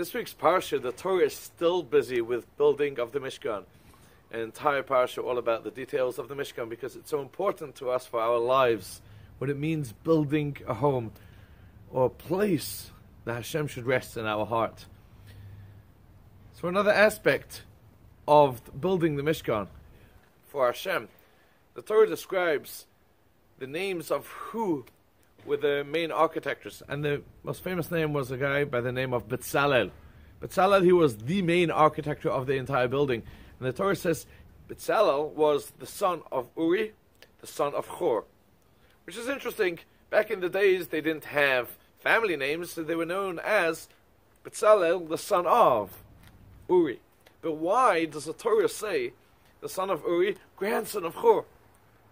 this week's Parsha, the Torah is still busy with building of the Mishkan. An entire Parsha all about the details of the Mishkan because it's so important to us for our lives, what it means building a home or a place that Hashem should rest in our heart. So another aspect of building the Mishkan for Hashem, the Torah describes the names of who were the main architects, and the most famous name was a guy by the name of Betzalel. Betzalel, he was the main architect of the entire building. And the Torah says Betzalel was the son of Uri, the son of Hur. Which is interesting. Back in the days, they didn't have family names, so they were known as Betzalel, the son of Uri. But why does the Torah say the son of Uri, grandson of Hur?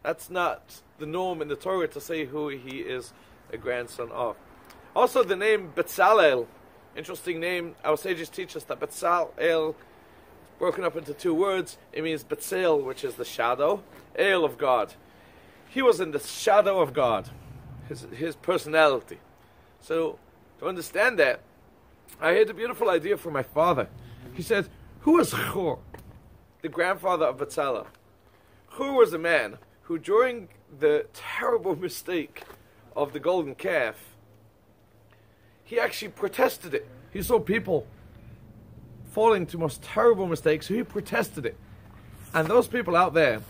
That's not the norm in the Torah to say who he is a grandson of. Also, the name Betzalel, interesting name. Our sages teach us that Betzalel, broken up into two words, it means Betzel, which is the shadow, El of God. He was in the shadow of God, his personality. So, to understand that, I had a beautiful idea from my father. He said, who was Hur, the grandfather of Betzalel? Hur was a man who, during the terrible mistake of the golden calf, he actually protested it. He saw people falling to most terrible mistakes, so he protested it. And those people out there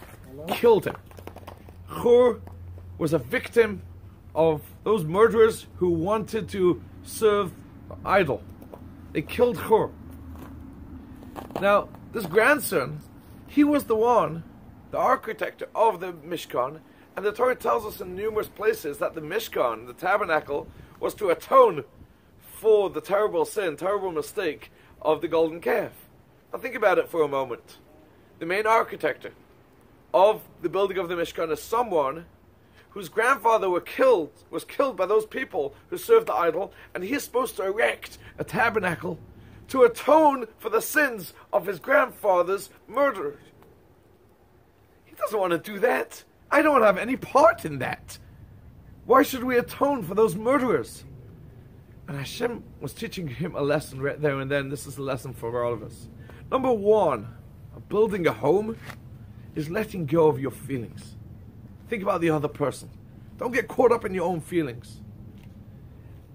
killed him. Hur was a victim of those murderers who wanted to serve the idol. They killed Hur. Now, this grandson, he was the one, the architect of the Mishkan, and the Torah tells us in numerous places that the Mishkan, the tabernacle, was to atone for the terrible sin, terrible mistake of the golden calf. Now think about it for a moment. The main architect of the building of the Mishkan is someone whose grandfather was killed by those people who served the idol, and he is supposed to erect a tabernacle to atone for the sins of his grandfather's murderers. He doesn't want to do that. I don't have any part in that. Why should we atone for those murderers? And Hashem was teaching him a lesson right there and then. This is a lesson for all of us. Number one, building a home is letting go of your feelings. Think about the other person. Don't get caught up in your own feelings.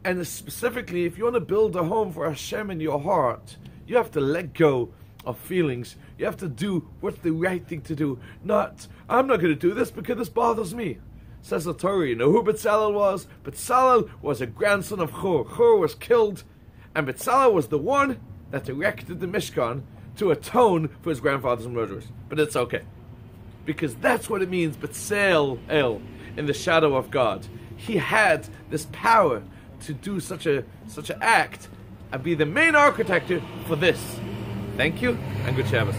And specifically, if you want to build a home for Hashem in your heart, you have to let go of feelings. You have to do what's the right thing to do. Not, I'm not going to do this because this bothers me. Says the Torah, you know who Betzalel was? Betzalel was a grandson of Hur. Hur was killed, and Betzalel was the one that erected the Mishkan to atone for his grandfather's murderers. But it's okay, because that's what it means, Betzalel, in the shadow of God. He had this power to do such an act and be the main architect for this. Thank you, and good Shabbos.